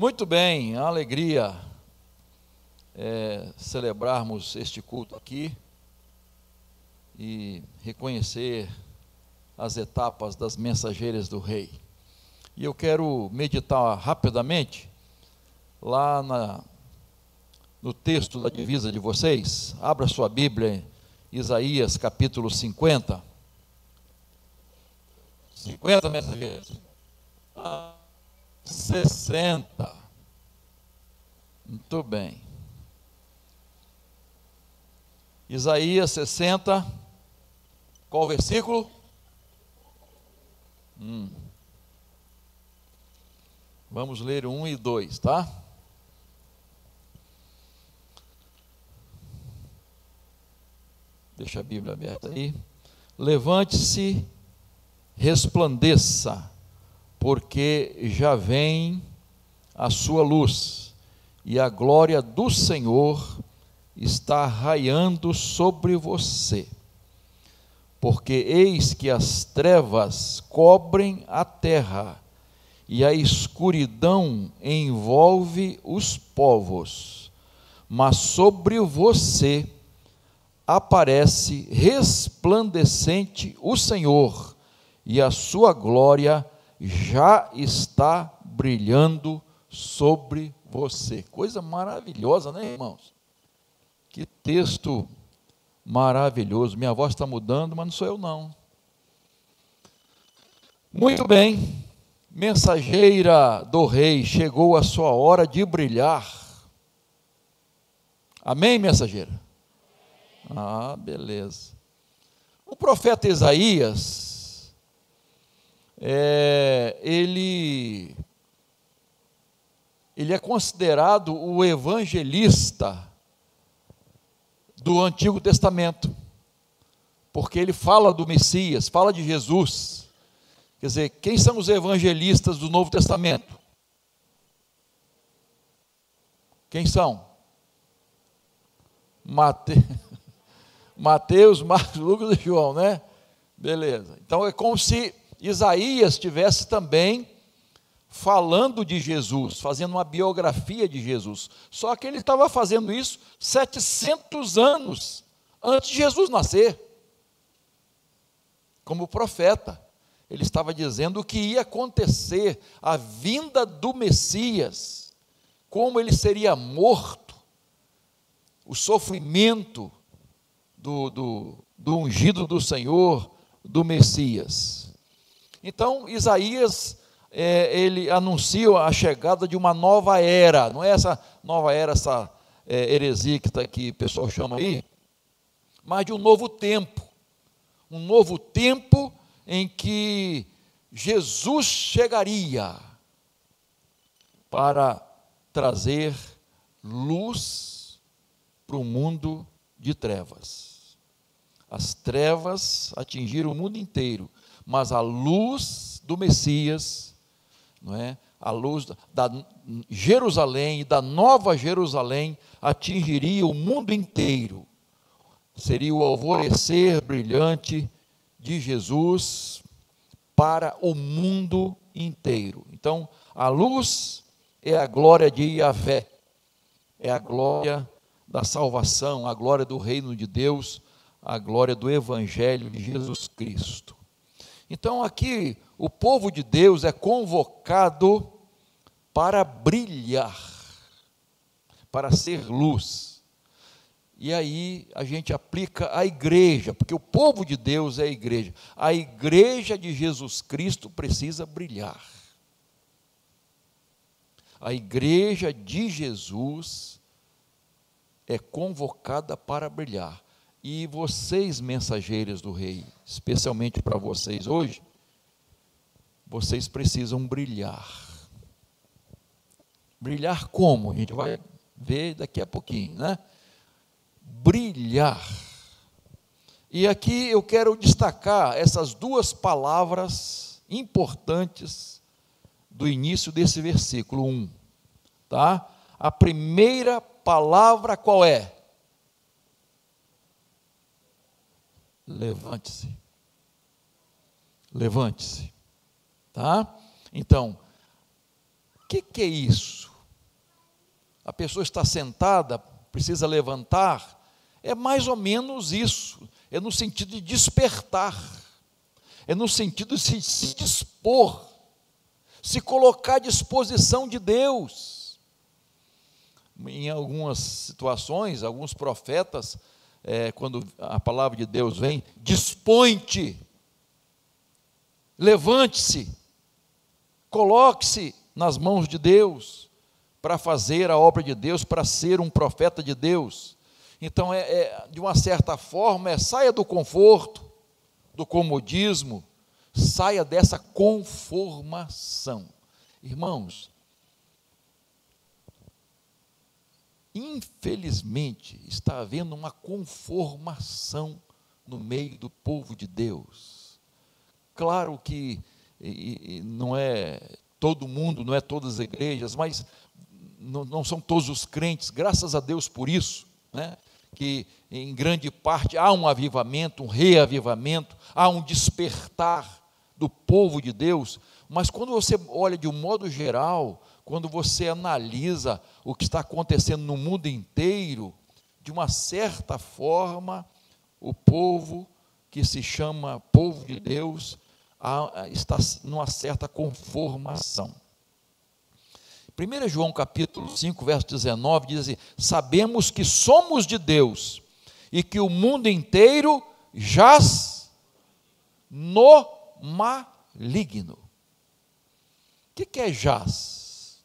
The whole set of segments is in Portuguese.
Muito bem, a alegria celebrarmos este culto aqui e reconhecer as etapas das mensageiras do Rei. E eu quero meditar rapidamente lá no texto da divisa de vocês. Abra sua Bíblia, Isaías capítulo 50. 50 mensageiras. 60. Muito bem. Isaías 60. Qual o versículo? Vamos ler 1 e 2, tá? Deixa a Bíblia aberta aí. Levante-se, resplandeça, porque já vem a sua luz, e a glória do Senhor está raiando sobre você. Porque eis que as trevas cobrem a terra, e a escuridão envolve os povos, mas sobre você aparece resplandecente o Senhor, e a sua glória já está brilhando sobre você. Coisa maravilhosa, né, irmãos? Que texto maravilhoso. Minha voz está mudando, mas não sou eu não. Muito bem, mensageira do Rei, chegou a sua hora de brilhar. Amém, mensageira? Ah, beleza. O profeta Isaías, ele é considerado o evangelista do Antigo Testamento, porque ele fala do Messias, fala de Jesus. Quer dizer, quem são os evangelistas do Novo Testamento? Quem são? Mateus, Marcos, Lucas e João, né? Beleza. Então é como se Isaías estivesse também falando de Jesus, fazendo uma biografia de Jesus. Só que ele estava fazendo isso 700 anos antes de Jesus nascer. Como profeta, ele estava dizendo o que ia acontecer, a vinda do Messias, como ele seria morto, o sofrimento do ungido do Senhor, do Messias. Então, Isaías, ele anuncia a chegada de uma nova era, não é essa nova era, essa heresia que o pessoal chama aí, mas de um novo tempo em que Jesus chegaria para trazer luz para o mundo de trevas. As trevas atingiram o mundo inteiro, mas a luz do Messias, não é? A luz da Jerusalém, da nova Jerusalém, atingiria o mundo inteiro. Seria o alvorecer brilhante de Jesus para o mundo inteiro. Então, a luz é a glória de Yahvé, é a glória da salvação, a glória do reino de Deus, a glória do evangelho de Jesus Cristo. Então aqui o povo de Deus é convocado para brilhar, para ser luz. E aí a gente aplica a igreja, porque o povo de Deus é a igreja. A igreja de Jesus Cristo precisa brilhar. A igreja de Jesus é convocada para brilhar. E vocês, mensageiros do Rei, especialmente para vocês hoje, vocês precisam brilhar. Brilhar como? A gente vai ver daqui a pouquinho, né? Brilhar. E aqui eu quero destacar essas duas palavras importantes do início desse versículo 1, tá? A primeira palavra qual é? Levante-se. Levante-se. Tá? Então, o que é isso? a pessoa está sentada, precisa levantar, é mais ou menos isso, é no sentido de despertar, é no sentido de se dispor, se colocar à disposição de Deus. Em algumas situações, alguns profetas, quando a palavra de Deus vem, dispõe-te, levante-se, coloque-se nas mãos de Deus, para fazer a obra de Deus, para ser um profeta de Deus. Então, de uma certa forma, saia do conforto, do comodismo, saia dessa conformação. Irmãos, infelizmente, está havendo uma conformação no meio do povo de Deus. Claro que não é todo mundo, não é todas as igrejas, mas não são todos os crentes, graças a Deus por isso, né? Que em grande parte há um avivamento, um reavivamento, há um despertar do povo de Deus, mas quando você olha de um modo geral, quando você analisa o que está acontecendo no mundo inteiro, de uma certa forma, o povo que se chama povo de Deus está numa certa conformação. 1 João capítulo 5, verso 19, diz assim: sabemos que somos de Deus e que o mundo inteiro jaz no maligno. O que é jaz?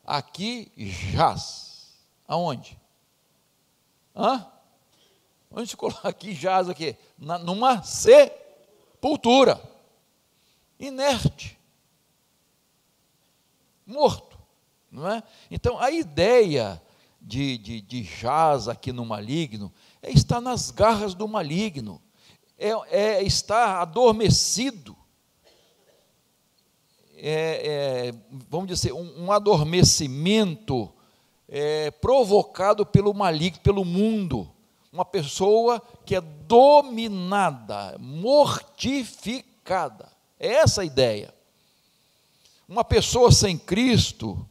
Aqui jaz. Aonde? Onde se coloca aqui jaz aqui? Numa sepultura. Inerte, morto, não é? Então, a ideia de jaz aqui no maligno é estar nas garras do maligno, é estar adormecido, vamos dizer, um adormecimento provocado pelo maligno, pelo mundo, uma pessoa que é dominada, mortificada. É essa a ideia. Uma pessoa sem Cristo,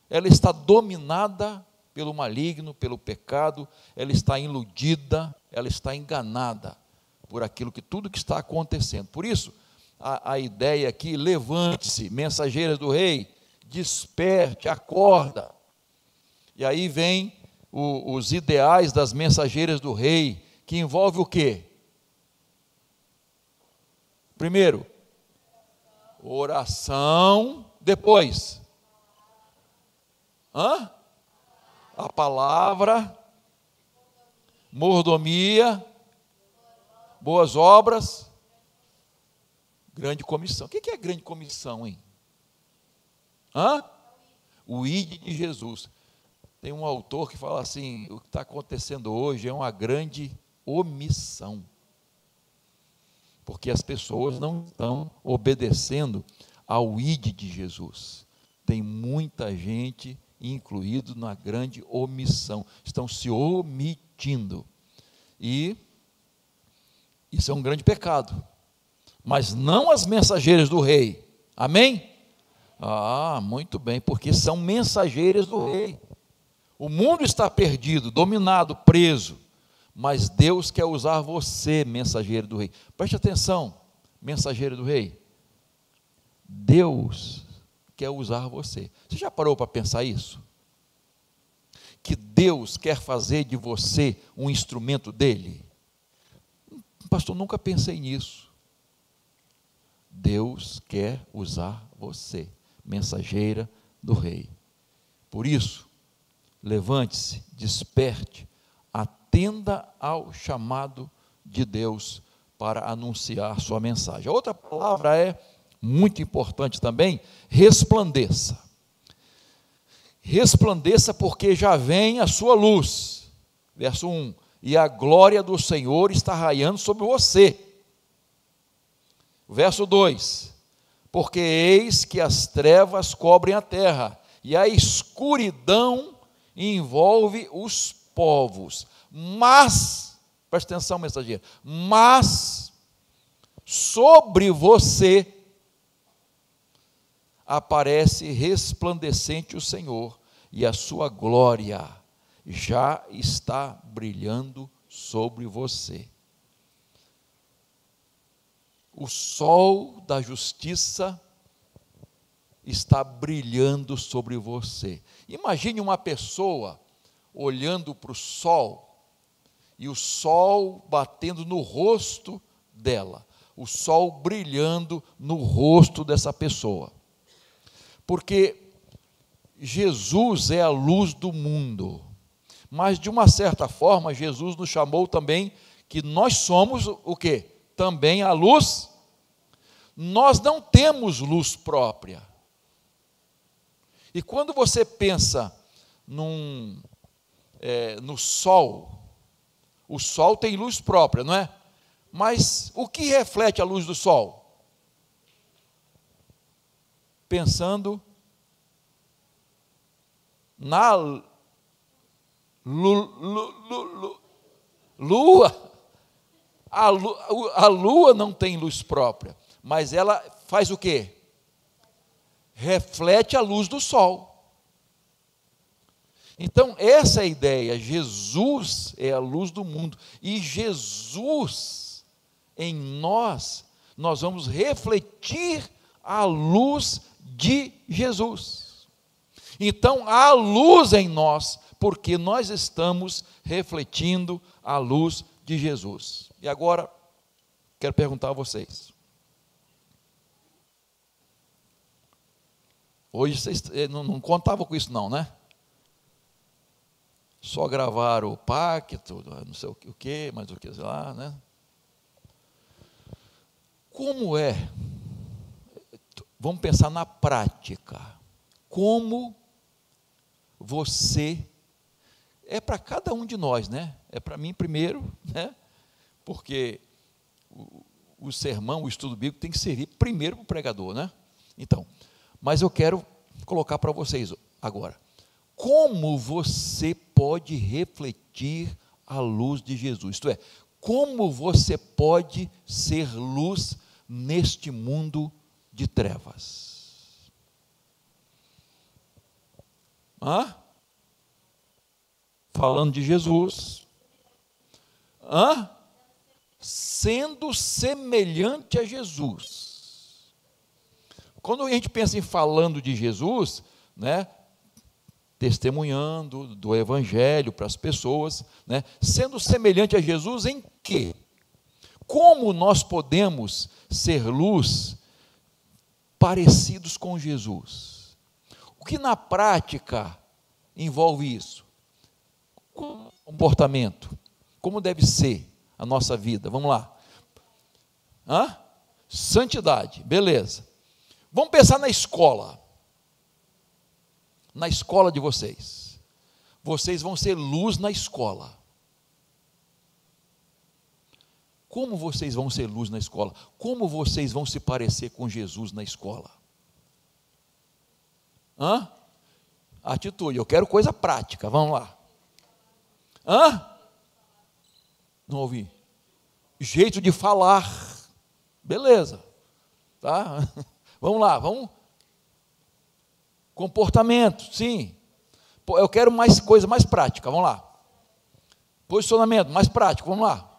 ela está dominada pelo maligno, pelo pecado, ela está iludida, ela está enganada por aquilo tudo que está acontecendo. Por isso, a ideia aqui, levante-se, mensageiras do rei, desperte, acorda. E aí vem os ideais das mensageiras do rei, que envolve o quê? Primeiro, oração, depois, a palavra, mordomia, boas obras, grande comissão. O que é grande comissão, hein? O ID de Jesus. Tem um autor que fala assim: o que está acontecendo hoje é uma grande omissão, porque as pessoas não estão obedecendo ao ID de Jesus. Tem muita gente incluído na grande omissão, estão se omitindo, e isso é um grande pecado, mas não as mensageiras do rei, amém? Muito bem, porque são mensageiras do rei. O mundo está perdido, dominado, preso, mas Deus quer usar você, mensageiro do rei. Preste atenção, mensageiro do rei. Deus quer usar você. Você já parou para pensar isso? Que Deus quer fazer de você um instrumento dele? Pastor, nunca pensei nisso. Deus quer usar você, mensageira do rei. Por isso, levante-se, desperte, atenda ao chamado de Deus para anunciar sua mensagem. A outra palavra é muito importante também: resplandeça. Resplandeça, porque já vem a sua luz. Verso 1: e a glória do Senhor está raiando sobre você. Verso 2: porque eis que as trevas cobrem a terra, e a escuridão envolve os povos. Mas, preste atenção, mensageiro, mas sobre você aparece resplandecente o Senhor, e a sua glória já está brilhando sobre você. O sol da justiça está brilhando sobre você. Imagine uma pessoa olhando para o sol, e o sol batendo no rosto dela, o sol brilhando no rosto dessa pessoa. Porque Jesus é a luz do mundo, mas de uma certa forma Jesus nos chamou também que nós somos o quê? Também a luz. Nós não temos luz própria. E quando você pensa no sol, o sol tem luz própria, não é? Mas o que reflete a luz do sol? Pensando na lua. A lua não tem luz própria, mas ela faz o quê? Reflete a luz do sol. Então, essa é a ideia. Jesus é a luz do mundo, e Jesus em nós vamos refletir a luz de Jesus. Então, há luz em nós, porque nós estamos refletindo a luz de Jesus. E agora, quero perguntar a vocês. Hoje vocês não contavam com isso não, né? Só gravaram o pacto, não sei o que, mas o que lá, né? Como é? Vamos pensar na prática. Como você, é para cada um de nós, né? É para mim primeiro, né? Porque o sermão, o estudo bíblico tem que servir primeiro para o pregador, né? Então, mas eu quero colocar para vocês agora. Como você pode refletir a luz de Jesus? Isto é, como você pode ser luz neste mundo de trevas? Falando de Jesus. Sendo semelhante a Jesus. Quando a gente pensa em falando de Jesus, né, testemunhando do Evangelho para as pessoas, né, sendo semelhante a Jesus em quê? Como nós podemos ser luz parecidos com Jesus? O que na prática envolve isso? Comportamento. Como deve ser a nossa vida? Vamos lá. Santidade, beleza. Vamos pensar na escola. Na escola de vocês. Vocês vão ser luz na escola. Como vocês vão ser luz na escola? Como vocês vão se parecer com Jesus na escola? Atitude, eu quero coisa prática, vamos lá. Não ouvi. Jeito de falar. Beleza. Tá? Vamos lá, vamos. Comportamento, sim. Eu quero mais coisa mais prática, vamos lá. Posicionamento, mais prático, vamos lá.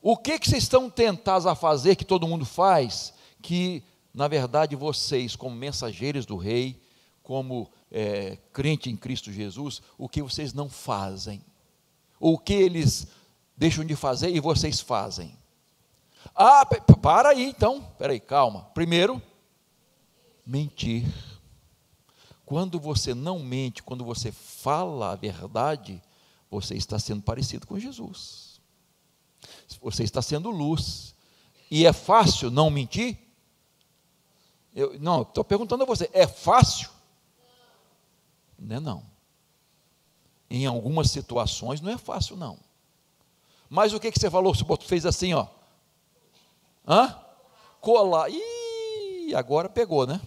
O que vocês estão tentados a fazer, que todo mundo faz, que, na verdade, vocês, como mensageiros do Rei, como crente em Cristo Jesus, o que vocês não fazem? O que eles deixam de fazer e vocês fazem? Para aí, então. Espera aí, calma. Primeiro, mentir. Quando você não mente, quando você fala a verdade, você está sendo parecido com Jesus. Você está sendo luz. E é fácil não mentir? Estou perguntando a você, é fácil? Não é não. Em algumas situações não é fácil não. Mas o que você falou? Você fez assim, ó. Colar. Ih, agora pegou, né?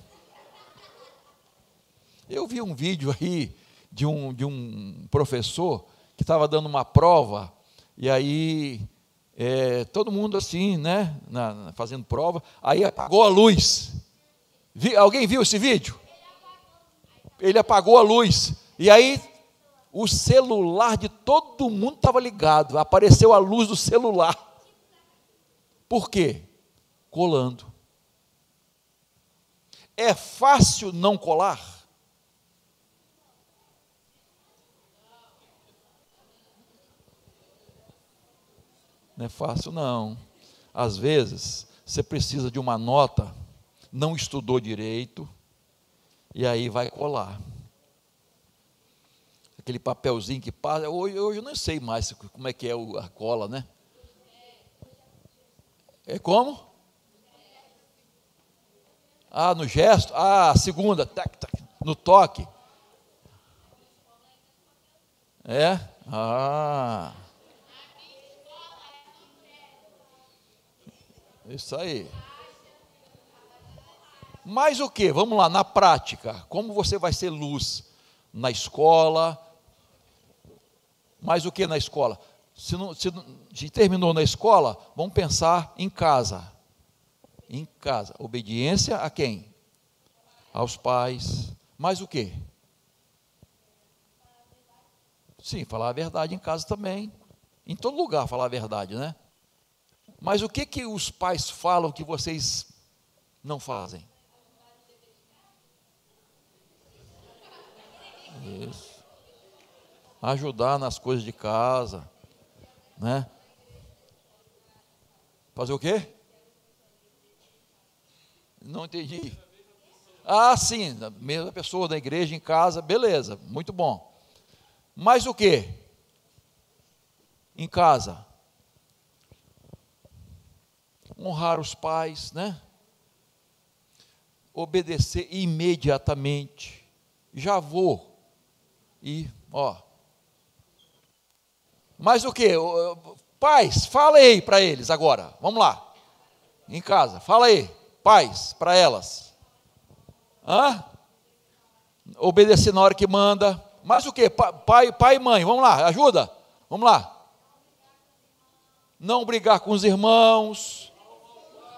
Eu vi um vídeo aí de um professor que estava dando uma prova, e aí todo mundo assim, né, fazendo prova, aí apagou a luz. Alguém viu esse vídeo? Ele apagou a luz, e aí o celular de todo mundo estava ligado, apareceu a luz do celular. Por quê? Colando. É fácil não colar? Não é fácil, não. Às vezes, você precisa de uma nota, não estudou direito, e aí vai colar. Aquele papelzinho que passa, hoje eu não sei mais como é que é a cola, né? É como? No gesto? A segunda, tac, tac, no toque. É? Isso aí. Mas o que? Vamos lá, na prática, como você vai ser luz na escola? Mais o que na escola? Se terminou na escola, vamos pensar em casa. Em casa. Obediência a quem? Aos pais. Mais o que? Sim, falar a verdade em casa também. Em todo lugar falar a verdade, né? Mas o que os pais falam que vocês não fazem? Isso. Ajudar nas coisas de casa, né? Fazer o quê? Não entendi. Sim, a mesma pessoa da igreja em casa, beleza, muito bom. Mas o quê? Em casa. Honrar os pais, né? Obedecer imediatamente. Já vou. Mas o que? Pais, fala aí para eles agora. Vamos lá. Em casa, fala aí. Pais, para elas. Obedecer na hora que manda. Mas o que? Pai e mãe, vamos lá, ajuda. Vamos lá. Não brigar com os irmãos.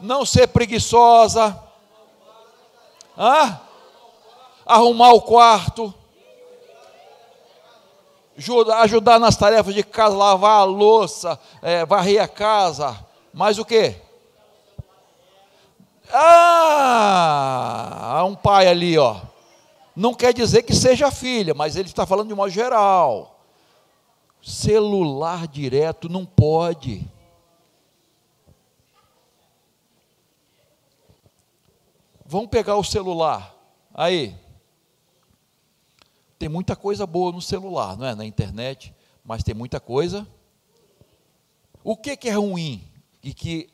Não ser preguiçosa. Arrumar o quarto. Ajudar nas tarefas de casa, lavar a louça, varrer a casa. Mais o quê? Há um pai ali, ó. Não quer dizer que seja filha, mas ele está falando de modo geral. Celular direto não pode. Vamos pegar o celular. Aí. Tem muita coisa boa no celular, não é? Na internet, mas tem muita coisa. O que é ruim? E que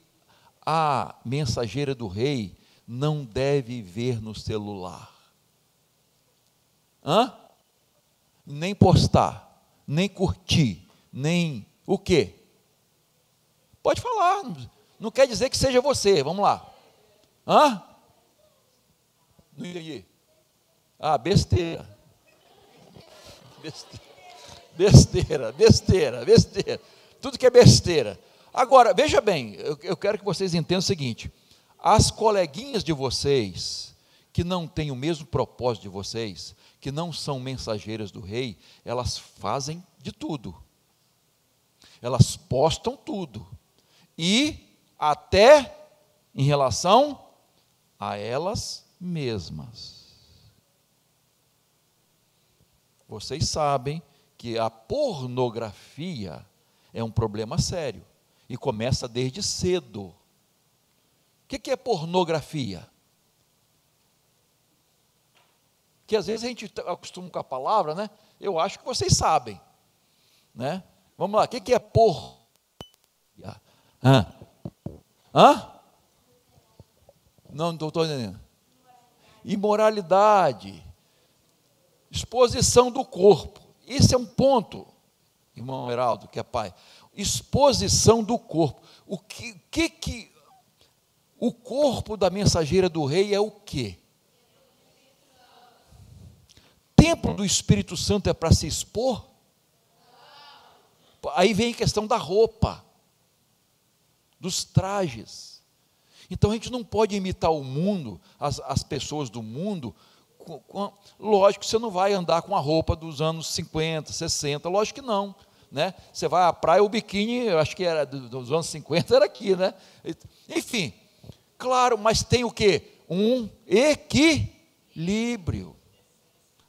a mensageira do rei não deve ver no celular. Nem postar, nem curtir, nem o quê? Pode falar, não quer dizer que seja você, vamos lá. Não entendi. Besteira. Besteira. Tudo que é besteira. Agora, veja bem, eu quero que vocês entendam o seguinte: as coleguinhas de vocês, que não têm o mesmo propósito de vocês, que não são mensageiras do rei, elas fazem de tudo. Elas postam tudo. E até em relação a elas mesmas. Vocês sabem que a pornografia é um problema sério e começa desde cedo. O que é pornografia? Que às vezes a gente acostuma com a palavra, né? Eu acho que vocês sabem, né? Vamos lá, o que é pornografia? Não estou entendendo. Imoralidade. Exposição do corpo. Esse é um ponto, irmão Heraldo, que é pai. Exposição do corpo. O corpo da mensageira do rei é o quê? Templo do Espírito Santo é para se expor? Aí vem a questão da roupa. dos trajes. Então a gente não pode imitar o mundo, as pessoas do mundo. Lógico que você não vai andar com a roupa dos anos 50, 60, lógico que não. Né? Você vai à praia, o biquíni, eu acho que era dos anos 50, era aqui, né? Enfim, claro, mas tem o quê? Um equilíbrio,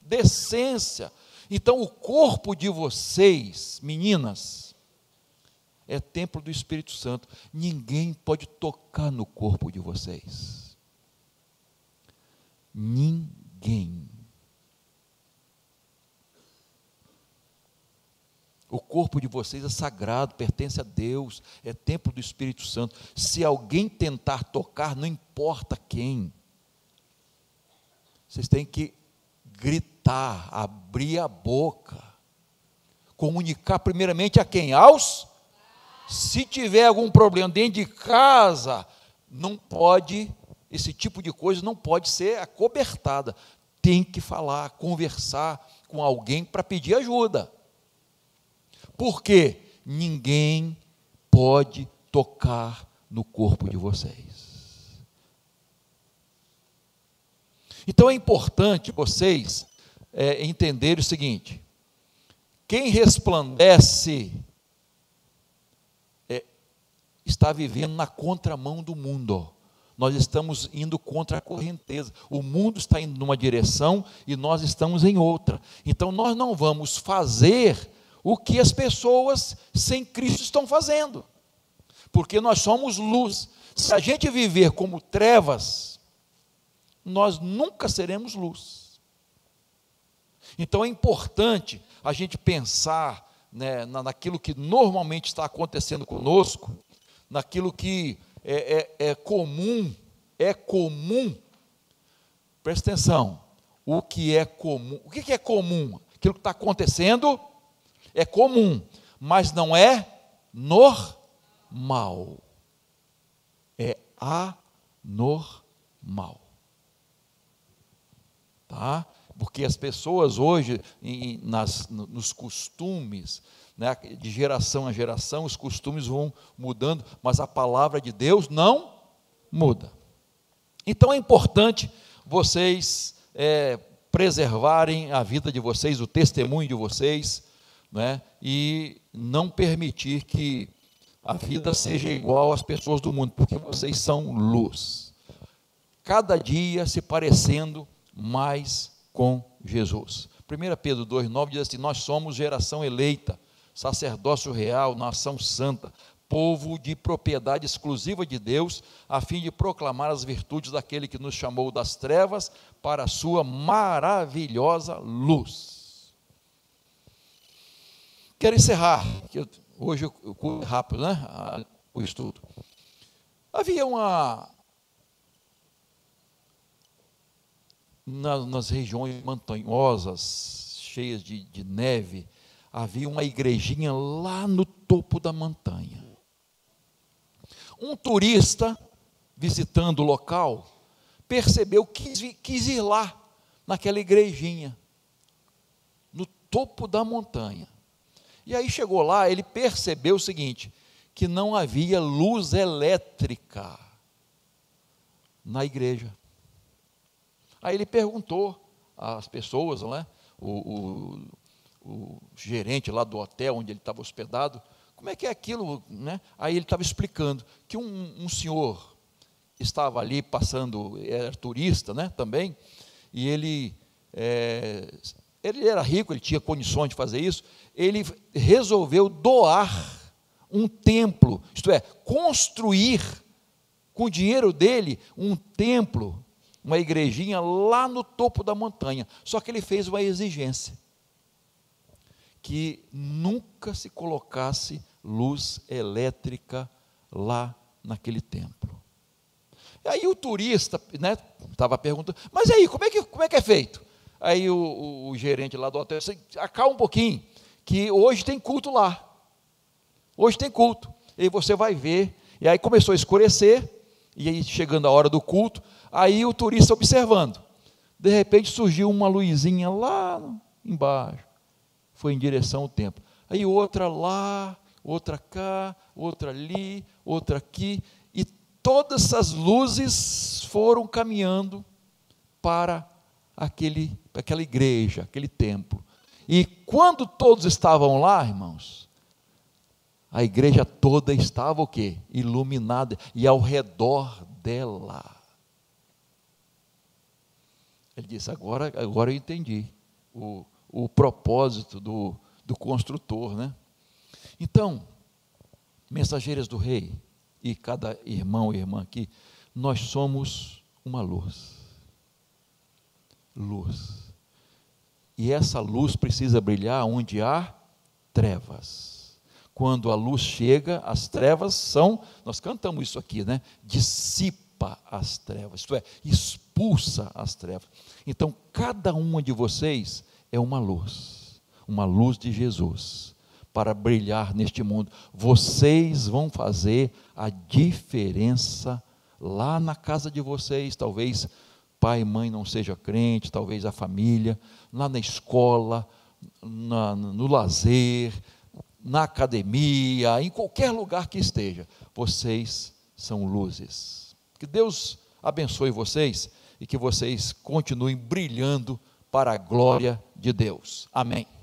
decência. Então o corpo de vocês, meninas, é templo do Espírito Santo. Ninguém pode tocar no corpo de vocês. Ninguém. O corpo de vocês é sagrado, pertence a Deus, é templo do Espírito Santo. Se alguém tentar tocar, não importa quem, vocês têm que gritar, abrir a boca, comunicar primeiramente a quem? Se tiver algum problema dentro de casa, não pode, esse tipo de coisa não pode ser acobertada. Tem que falar, conversar com alguém para pedir ajuda. Porque ninguém pode tocar no corpo de vocês. Então é importante vocês entenderem o seguinte: quem resplandece está vivendo na contramão do mundo. Nós estamos indo contra a correnteza. O mundo está indo numa direção e nós estamos em outra. Então nós não vamos fazer o que as pessoas sem Cristo estão fazendo, porque nós somos luz. Se a gente viver como trevas, nós nunca seremos luz. Então é importante a gente pensar, né, naquilo que normalmente está acontecendo conosco, naquilo que é comum, presta atenção, o que é comum, o que é comum? Aquilo que está acontecendo é comum, mas não é normal, é anormal, tá? Porque as pessoas hoje, nos costumes, né, de geração a geração, os costumes vão mudando, mas a palavra de Deus não muda. Então é importante vocês preservarem a vida de vocês, o testemunho de vocês, né, e não permitir que a vida seja igual às pessoas do mundo, porque vocês são luz, cada dia se parecendo mais com Jesus. 1 Pedro 2,9 diz assim: nós somos geração eleita, sacerdócio real, nação santa, povo de propriedade exclusiva de Deus, a fim de proclamar as virtudes daquele que nos chamou das trevas para a sua maravilhosa luz. Quero encerrar, que hoje eu curto rápido, né, o estudo. Havia nas regiões montanhosas, cheias de neve, havia uma igrejinha lá no topo da montanha. Um turista, visitando o local, percebeu, quis ir lá, naquela igrejinha, no topo da montanha. E aí chegou lá, ele percebeu o seguinte, que não havia luz elétrica na igreja. Aí ele perguntou às pessoas, né, o gerente lá do hotel onde ele estava hospedado, como é que é aquilo, né? Aí ele estava explicando que um senhor estava ali passando, era turista, né, também, e ele era rico, ele tinha condições de fazer isso, ele resolveu doar um templo, isto é, construir com o dinheiro dele um templo, uma igrejinha lá no topo da montanha. Só que ele fez uma exigência, que nunca se colocasse luz elétrica lá naquele templo. E aí o turista, né, estava perguntando, mas aí, como é que é feito? Aí o gerente lá do hotel disse: acalma um pouquinho, que hoje tem culto lá. Hoje tem culto. E você vai ver. E aí começou a escurecer, e aí chegando a hora do culto, aí o turista observando. De repente surgiu uma luzinha lá embaixo. Foi em direção ao templo. Aí outra lá, outra cá, outra ali, outra aqui, e todas essas luzes foram caminhando para aquela igreja, aquele templo. E quando todos estavam lá, irmãos, a igreja toda estava o quê? Iluminada, e ao redor dela. Ele disse, agora eu entendi o propósito do construtor, né? Então, mensageiras do rei, e cada irmão e irmã aqui, nós somos uma luz. Luz. E essa luz precisa brilhar onde há trevas. Quando a luz chega, as trevas são, nós cantamos isso aqui, né? Dissipa as trevas, isto é, expulsa as trevas. Então, cada uma de vocês é uma luz de Jesus, para brilhar neste mundo. Vocês vão fazer a diferença lá na casa de vocês, talvez pai e mãe não seja crente, talvez a família, lá na escola, no lazer, na academia, em qualquer lugar que esteja, vocês são luzes. Que Deus abençoe vocês e que vocês continuem brilhando para a glória de Deus. Amém.